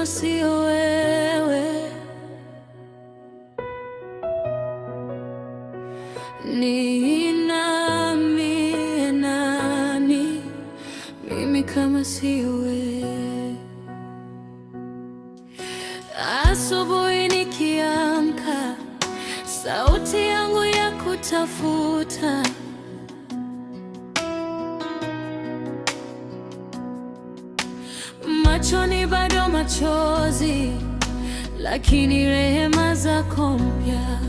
kama sio wewe? Ni nani mimi kama sio wewe? Asubuhi nikiamka, sauti yangu ya kutafuta, machoni bado machozi, lakini rehema zako mpya.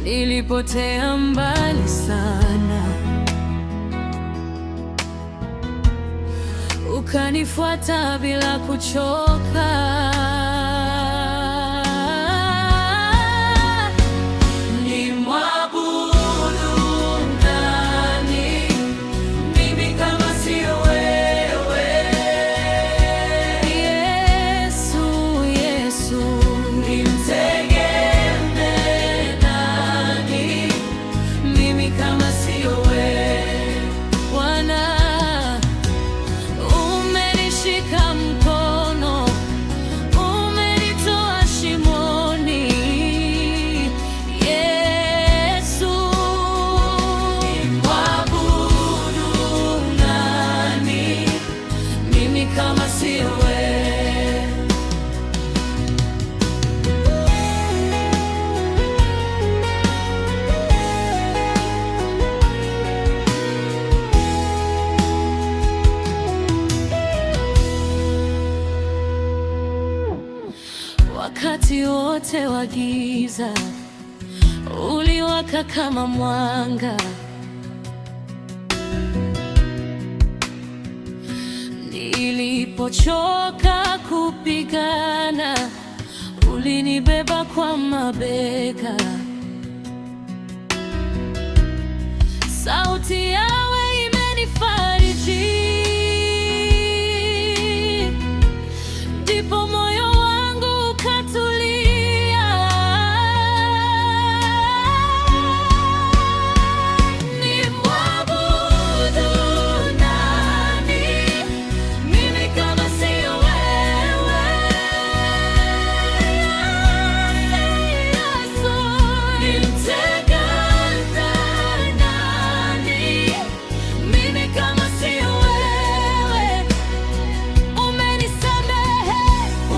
Nilipotea mbali sana, ukanifuata bila kuchoka. Wakati wote wa giza uliwaka kama mwanga. Nilipochoka kupigana, ulinibeba kwa mabega. Sauti yawe imenifariji, ndipo moyo wangu ukatulia. Nimwabudu nani mimi kama sio wewe? Yesu, nimtega nani mimi kama sio wewe? Umenisamehe,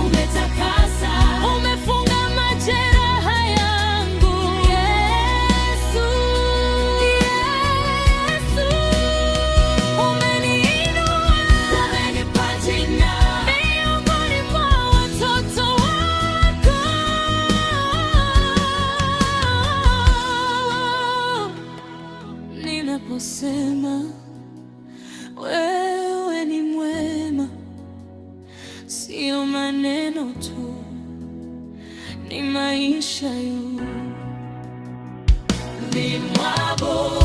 umetakasa, umefunga majeraha yangu. Yesu, Yesu, umeniinua, umenipa jina miongoni mwa watoto wako. Ninaposema wewe ni mwema, sio maneno tu, ni maisha yangu. Nimwabudu